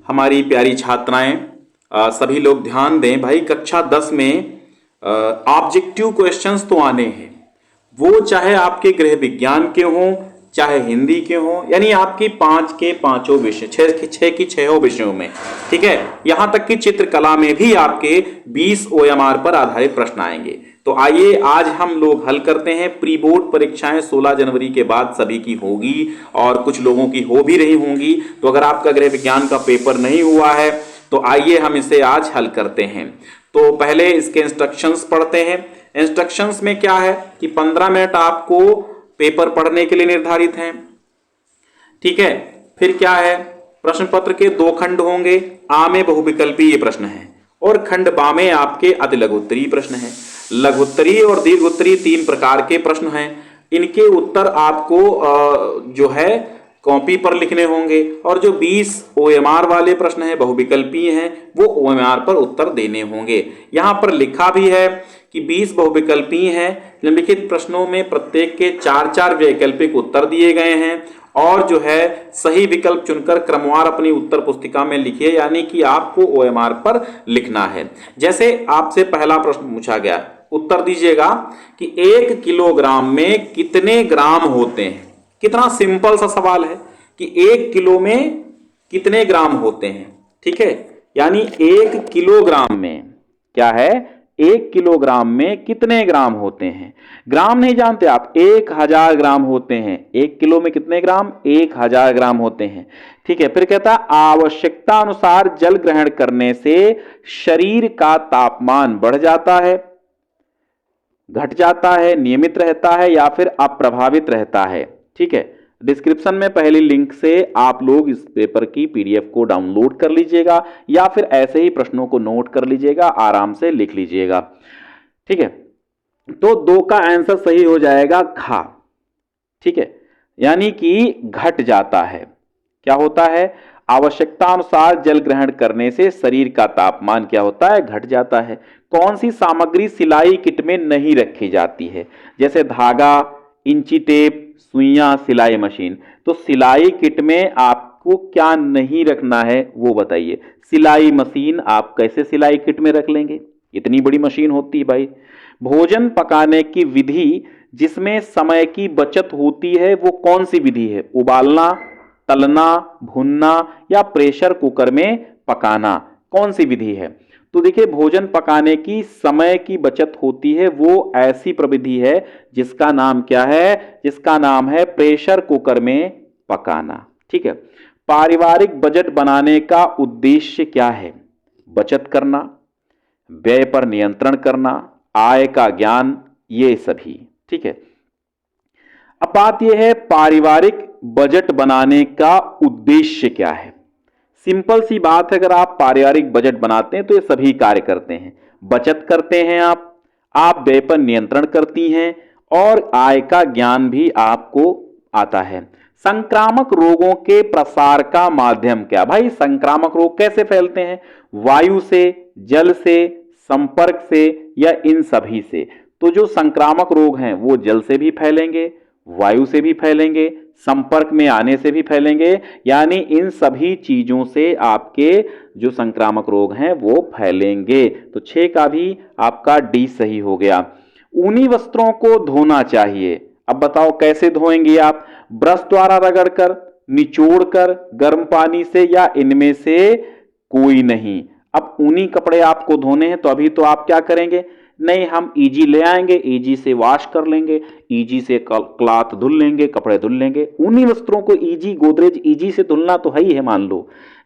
हमारी प्यारी छात्राएं, सभी लोग ध्यान दें भाई। कक्षा 10 में ऑब्जेक्टिव क्वेश्चंस तो आने हैं, वो चाहे आपके गृह विज्ञान के हों, चाहे हिंदी के हों, यानी आपकी 5 के पांचों विषय, 6 की 6 विषयों में। ठीक है, यहां तक कि चित्रकला में भी आपके 20 OMR पर आधारित प्रश्न आएंगे। तो आइए आज हम लोग हल करते हैं। प्री बोर्ड परीक्षाएं 16 जनवरी के बाद सभी की होगी और कुछ लोगों की हो भी रही होंगी। तो अगर आपका गृह विज्ञान का पेपर नहीं हुआ है तो आइए हम इसे आज हल करते हैं। तो पहले इसके इंस्ट्रक्शंस पढ़ते हैं। इंस्ट्रक्शंस में क्या है कि 15 मिनट आपको पेपर पढ़ने के लिए निर्धारित हैं। ठीक है, फिर क्या है, प्रश्न पत्र के 2 खंड होंगे। आ में बहुविकल्पी ये प्रश्न है और खंड बा में आपके अति लघुत्तरीय प्रश्न है। लघुत्तरीय और दीर्घोत्तरीय 3 प्रकार के प्रश्न हैं। इनके उत्तर आपको जो है कॉपी पर लिखने होंगे और जो 20 OMR वाले प्रश्न हैं, बहुविकल्पीय हैं, वो OMR पर उत्तर देने होंगे। यहां पर लिखा भी है कि 20 बहुविकल्पीय हैं। निम्नलिखित प्रश्नों में प्रत्येक के 4-4 वैकल्पिक उत्तर दिए गए हैं और जो है सही विकल्प चुनकर क्रमवार अपनी उत्तर पुस्तिका में लिखिए, यानी कि आपको OMR पर लिखना है। जैसे आपसे पहला प्रश्न पूछा गया, उत्तर दीजिएगा कि 1 किलोग्राम में कितने ग्राम होते हैं। कितना सिंपल सा सवाल है कि 1 किलो में कितने ग्राम होते हैं। ठीक है, यानी 1 किलोग्राम में क्या है, 1 किलोग्राम में कितने ग्राम होते हैं। ग्राम नहीं जानते आप, 1000 ग्राम होते हैं। 1 किलो में कितने ग्राम, 1000 ग्राम होते हैं। ठीक है, फिर कहता है आवश्यकता अनुसार जल ग्रहण करने से शरीर का तापमान बढ़ जाता है, घट जाता है, नियमित रहता है या फिर अप्रभावित रहता है। ठीक है, डिस्क्रिप्शन में पहली लिंक से आप लोग इस पेपर की PDF को डाउनलोड कर लीजिएगा या फिर ऐसे ही प्रश्नों को नोट कर लीजिएगा, आराम से लिख लीजिएगा। ठीक है, तो 2 का आंसर सही हो जाएगा खा। ठीक है, यानी कि घट जाता है। क्या होता है, आवश्यकता अनुसार जल ग्रहण करने से शरीर का तापमान क्या होता है, घट जाता है। कौन सी सामग्री सिलाई किट में नहीं रखी जाती है, जैसे धागा, इंची टेप, सुइयां, सिलाई मशीन। तो सिलाई किट में आपको क्या नहीं रखना है वो बताइए। सिलाई मशीन आप कैसे सिलाई किट में रख लेंगे, इतनी बड़ी मशीन होती है भाई। भोजन पकाने की विधि जिसमें समय की बचत होती है वो कौन सी विधि है, उबालना, तलना, भुनना या प्रेशर कुकर में पकाना, कौन सी विधि है। तो देखिए, भोजन पकाने की समय की बचत होती है वो ऐसी प्रविधि है जिसका नाम क्या है, जिसका नाम है प्रेशर कुकर में पकाना। ठीक है, पारिवारिक बजट बनाने का उद्देश्य क्या है, बचत करना, व्यय पर नियंत्रण करना, आय का ज्ञान, ये सभी। ठीक है, अब बात यह है पारिवारिक बजट बनाने का उद्देश्य क्या है। सिंपल सी बात है, अगर आप पारिवारिक बजट बनाते हैं तो ये सभी कार्य करते हैं। बचत करते हैं आप व्यय पर नियंत्रण करती हैं और आय का ज्ञान भी आपको आता है। संक्रामक रोगों के प्रसार का माध्यम क्या, भाई संक्रामक रोग कैसे फैलते हैं, वायु से, जल से, संपर्क से या इन सभी से। तो जो संक्रामक रोग हैं वो जल से भी फैलेंगे, वायु से भी फैलेंगे, संपर्क में आने से भी फैलेंगे, यानी इन सभी चीजों से आपके जो संक्रामक रोग हैं वो फैलेंगे। तो 6 का भी आपका डी सही हो गया। ऊनी वस्त्रों को धोना चाहिए, अब बताओ कैसे धोएंगे आप, ब्रश द्वारा रगड़कर, निचोड़कर, गर्म पानी से या इनमें से कोई नहीं। अब ऊनी कपड़े आपको धोने हैं तो अभी तो आप क्या करेंगे, नहीं हम ईजी ले आएंगे, ईजी से वॉश कर लेंगे, ईजी से क्लॉथ धुल लेंगे, कपड़े धुल लेंगे। ऊनी वस्त्रों को ईजी, गोदरेज ईजी से धुलना तो है ही है, मान लो,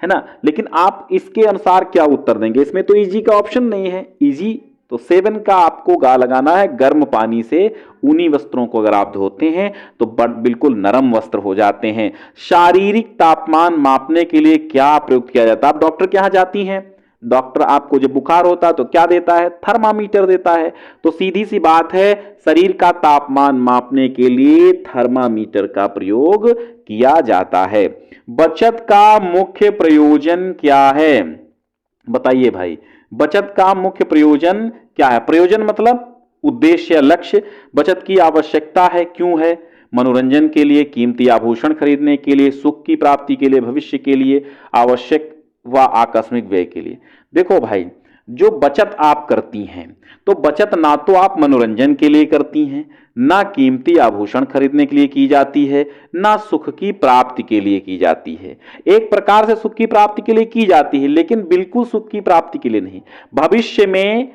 है ना। लेकिन आप इसके अनुसार क्या उत्तर देंगे, इसमें तो ईजी का ऑप्शन नहीं है। ईजी तो 7 का आपको गा लगाना है। गर्म पानी से ऊनी वस्त्रों को अगर आप धोते हैं तो बिल्कुल नरम वस्त्र हो जाते हैं। शारीरिक तापमान मापने के लिए क्या प्रयुक्त किया जाता है, आप डॉक्टर के यहां जाती हैं, डॉक्टर आपको जब बुखार होता है तो क्या देता है, थर्मामीटर देता है। तो सीधी सी बात है, शरीर का तापमान मापने के लिए थर्मामीटर का प्रयोग किया जाता है। बचत का मुख्य प्रयोजन क्या है, बताइए भाई, बचत का मुख्य प्रयोजन क्या है। प्रयोजन मतलब उद्देश्य या लक्ष्य। बचत की आवश्यकता है, क्यों है, मनोरंजन के लिए, कीमती आभूषण खरीदने के लिए, सुख की प्राप्ति के लिए, भविष्य के लिए आवश्यक व आकस्मिक व्यय के लिए। देखो भाई, जो बचत आप करती हैं, तो बचत ना तो आप मनोरंजन के लिए करती हैं, ना कीमती आभूषण खरीदने के लिए की जाती है, ना सुख की प्राप्ति के लिए की जाती है। एक प्रकार से सुख की प्राप्ति के लिए की जाती है, लेकिन बिल्कुल सुख की प्राप्ति के लिए नहीं। भविष्य में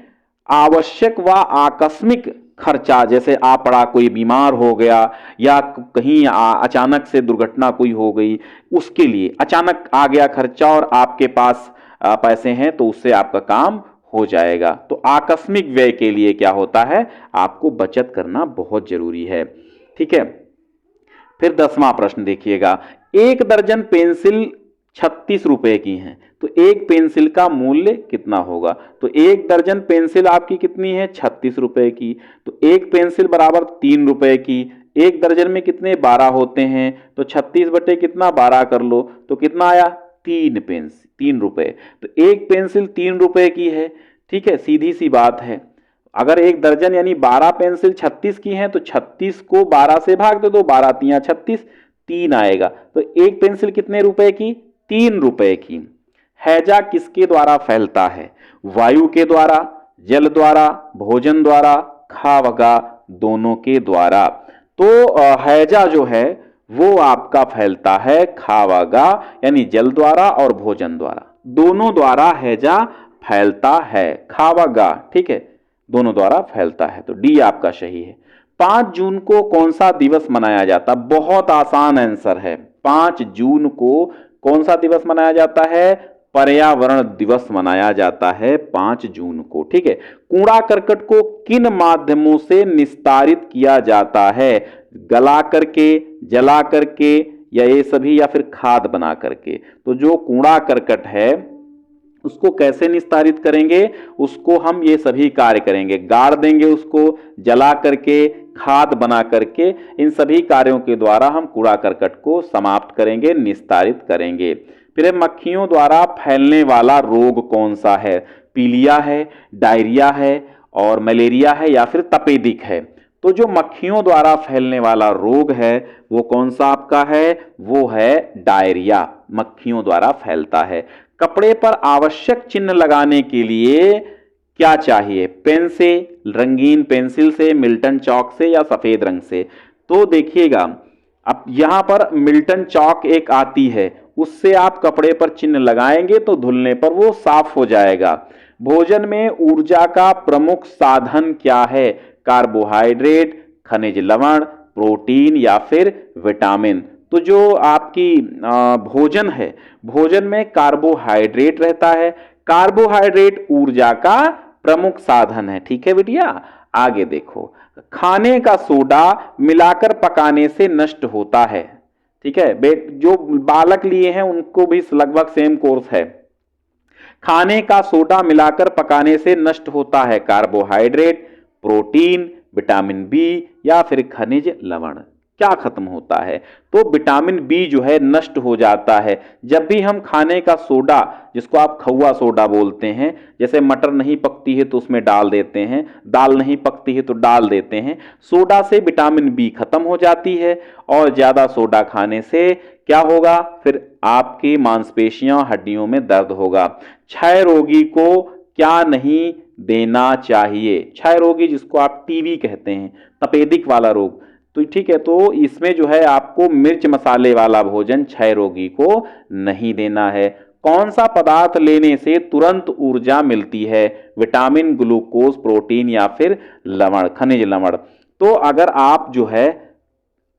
आवश्यक व आकस्मिक खर्चा, जैसे आप पड़ा कोई बीमार हो गया या कहीं अचानक से दुर्घटना कोई हो गई, उसके लिए अचानक आ गया खर्चा और आपके पास पैसे हैं, तो उससे आपका काम हो जाएगा। तो आकस्मिक व्यय के लिए क्या होता है, आपको बचत करना बहुत जरूरी है। ठीक है, फिर 10वां प्रश्न देखिएगा, एक दर्जन पेंसिल 36 रुपए की हैं, तो एक पेंसिल का मूल्य कितना होगा। तो एक दर्जन पेंसिल आपकी कितनी है, 36 रुपए की, तो एक पेंसिल बराबर 3 रुपए की। एक दर्जन में कितने, 12 होते हैं, तो 36 बटे कितना, 12 कर लो, तो कितना आया, 3 रुपए। तो एक पेंसिल 3 रुपए की है। ठीक है, सीधी सी बात है। अगर एक दर्जन यानी 12 पेंसिल 36 की हैं, तो 36 को 12 से भाग दे दो, 12 तिया 36, 3 आएगा। तो एक पेंसिल कितने रुपए की, 3 रुपए की। हैजा किसके द्वारा फैलता है, वायु के द्वारा, जल द्वारा, भोजन द्वारा, खावगा दोनों के द्वारा। तो हैजा जो है वो आपका फैलता है खावगा यानी जल द्वारा और भोजन द्वारा, दोनों द्वारा हैजा फैलता है, खावगा। ठीक है, दोनों द्वारा फैलता है, तो डी आपका सही है। 5 जून को कौन सा दिवस मनाया जाता, बहुत आसान आंसर है। 5 जून को कौन सा दिवस मनाया जाता है, पर्यावरण दिवस मनाया जाता है 5 जून को। ठीक है, कूड़ा करकट को किन माध्यमों से निस्तारित किया जाता है, गला करके, जला करके, या ये सभी, या फिर खाद बना करके। तो जो कूड़ा करकट है उसको कैसे निस्तारित करेंगे, उसको हम ये सभी कार्य करेंगे, गाड़ देंगे उसको, जला करके, खाद बना करके, इन सभी कार्यों के द्वारा हम कूड़ा करकट को समाप्त करेंगे, निस्तारित करेंगे। फिर मक्खियों द्वारा फैलने वाला रोग कौन सा है, पीलिया है, डायरिया है, और मलेरिया है, या फिर तपेदिक है। तो जो मक्खियों द्वारा फैलने वाला रोग है वो कौन सा आपका है, वो है डायरिया, मक्खियों द्वारा फैलता है। कपड़े पर आवश्यक चिन्ह लगाने के लिए क्या चाहिए, पेन से, रंगीन पेंसिल से, मिल्टन चौक से, या सफेद रंग से। तो देखिएगा, अब यहां पर मिल्टन चौक एक आती है, उससे आप कपड़े पर चिन्ह लगाएंगे तो धुलने पर वो साफ हो जाएगा। भोजन में ऊर्जा का प्रमुख साधन क्या है, कार्बोहाइड्रेट, खनिज लवण, प्रोटीन, या फिर विटामिन। तो जो आपकी भोजन है, भोजन में कार्बोहाइड्रेट रहता है, कार्बोहाइड्रेट ऊर्जा का प्रमुख साधन है। ठीक है बेटिया, आगे देखो, खाने का सोडा मिलाकर पकाने से नष्ट होता है। ठीक है, जो बालक लिए हैं उनको भी लगभग सेम कोर्स है। खाने का सोडा मिलाकर पकाने से नष्ट होता है कार्बोहाइड्रेट, प्रोटीन, विटामिन बी, या फिर खनिज लवण। क्या खत्म होता है, तो विटामिन बी जो है नष्ट हो जाता है। जब भी हम खाने का सोडा, जिसको आप खौआ सोडा बोलते हैं, जैसे मटर नहीं पकती है तो उसमें डाल देते हैं, दाल नहीं पकती है तो डाल देते हैं, सोडा से विटामिन बी खत्म हो जाती है। और ज्यादा सोडा खाने से क्या होगा, फिर आपकी मांसपेशियां, हड्डियों में दर्द होगा। क्षय रोगी को क्या नहीं देना चाहिए, क्षय रोगी जिसको आप टीबी कहते हैं, तपेदिक वाला रोग, तो ठीक है, तो इसमें जो है आपको मिर्च मसाले वाला भोजन क्षय रोगी को नहीं देना है। कौन सा पदार्थ लेने से तुरंत ऊर्जा मिलती है, विटामिन, ग्लूकोज, प्रोटीन, या फिर लवण, खनिज लवण। तो अगर आप जो है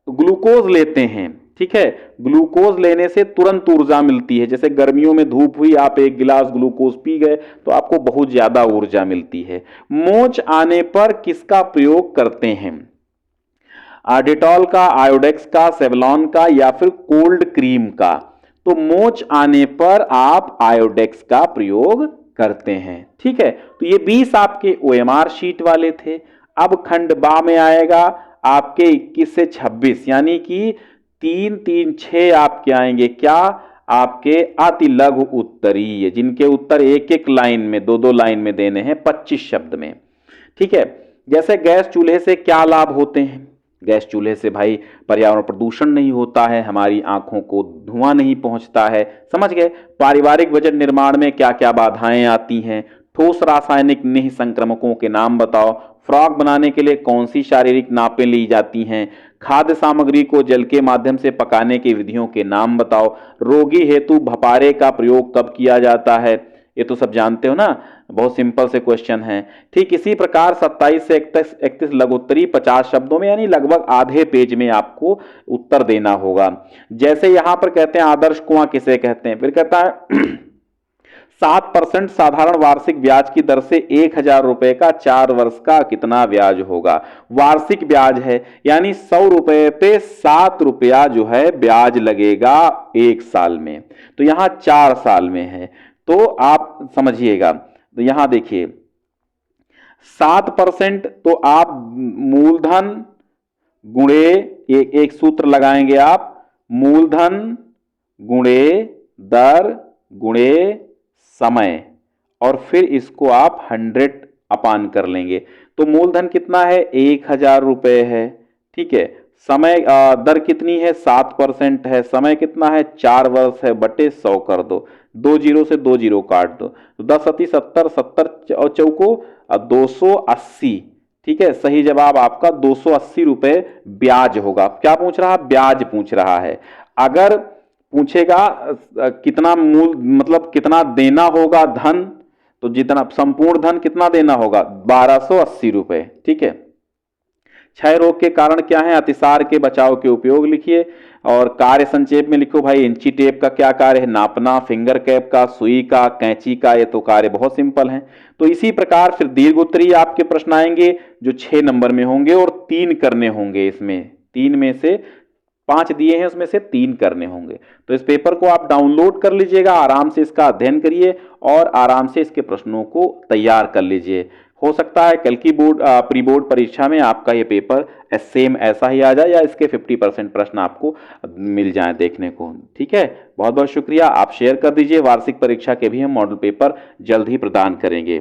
ग्लूकोज लेते हैं, ठीक है, ग्लूकोज लेने से तुरंत ऊर्जा मिलती है। जैसे गर्मियों में धूप हुई, आप एक गिलास ग्लूकोज पी गए तो आपको बहुत ज्यादा ऊर्जा मिलती है। मोच आने पर किसका प्रयोग करते हैं, डेटॉल का, आयोडेक्स का, सेवलॉन का, या फिर कोल्ड क्रीम का। तो मोच आने पर आप आयोडेक्स का प्रयोग करते हैं। ठीक है, तो ये 20 आपके ओएमआर शीट वाले थे। अब खंड बा में आएगा आपके 21 से 26, यानी कि 3 3 6 आपके आएंगे क्या, आपके अति लघु उत्तरीय, जिनके उत्तर एक एक लाइन में, दो दो लाइन में देने हैं, 25 शब्द में। ठीक है, जैसे गैस चूल्हे से क्या लाभ होते हैं, गैस चूल्हे से भाई पर्यावरण प्रदूषण नहीं होता है, हमारी आंखों को धुआं नहीं पहुंचता है। समझ गए। पारिवारिक बजट निर्माण में क्या क्या बाधाएं आती हैं। ठोस रासायनिक निह संक्रमकों के नाम बताओ। फ्रॉक बनाने के लिए कौन सी शारीरिक नापें ली जाती हैं। खाद्य सामग्री को जल के माध्यम से पकाने की विधियों के नाम बताओ। रोगी हेतु भपारे का प्रयोग कब किया जाता है। ये तो सब जानते हो ना, बहुत सिंपल से क्वेश्चन है। ठीक इसी प्रकार 27 से 31 लघुत्तरी 50 शब्दों में यानी लगभग आधे पेज में आपको उत्तर देना होगा। जैसे यहां पर कहते हैं आदर्श कुआं किसे कहते हैं, फिर कहता है 7% साधारण वार्षिक ब्याज की दर से 1,000 रुपए का 4 वर्ष का कितना ब्याज होगा। वार्षिक ब्याज है यानी 100 रुपए पे 7 रुपया जो है ब्याज लगेगा 1 साल में, तो यहां 4 साल में है, तो आप समझिएगा। तो यहां देखिए 7% तो आप मूलधन गुणे एक सूत्र लगाएंगे आप, मूलधन गुणे दर गुणे समय, और फिर इसको आप 100 अपान कर लेंगे। तो मूलधन कितना है 1,000 रुपए है, ठीक है। समय दर कितनी है 7% है, समय कितना है 4 वर्ष है, बटे 100 कर दो, 2 जीरो से 2 जीरो काट दो, तो 10 अति 70, 70 और चौको 280, ठीक है। सही जवाब आपका 280 रुपए ब्याज होगा। क्या पूछ रहा, ब्याज पूछ रहा है। अगर पूछेगा कितना मूल मतलब कितना देना होगा धन, तो जितना संपूर्ण धन कितना देना होगा 1280 रुपए, ठीक है। क्षय रोग के कारण क्या है, अतिसार के बचाव के उपयोग लिखिए, और कार्य संक्षेप में लिखो भाई इंची टेप का क्या कार्य है, नापना, फिंगर कैप का, सुई का, कैंची का, ये तो कार्य बहुत सिंपल है। तो इसी प्रकार फिर दीर्घ उत्तरीय आपके प्रश्न आएंगे जो 6 नंबर में होंगे और 3 करने होंगे, इसमें 3 में से 5 दिए हैं उसमें से 3 करने होंगे। तो इस पेपर को आप डाउनलोड कर लीजिएगा, आराम से इसका अध्ययन करिए और आराम से इसके प्रश्नों को तैयार कर लीजिए। हो सकता है कल की प्री बोर्ड परीक्षा में आपका ये पेपर सेम ऐसा ही आ जाए या इसके 50% प्रश्न आपको मिल जाए देखने को, ठीक है। बहुत बहुत शुक्रिया, आप शेयर कर दीजिए। वार्षिक परीक्षा के भी हम मॉडल पेपर जल्द ही प्रदान करेंगे।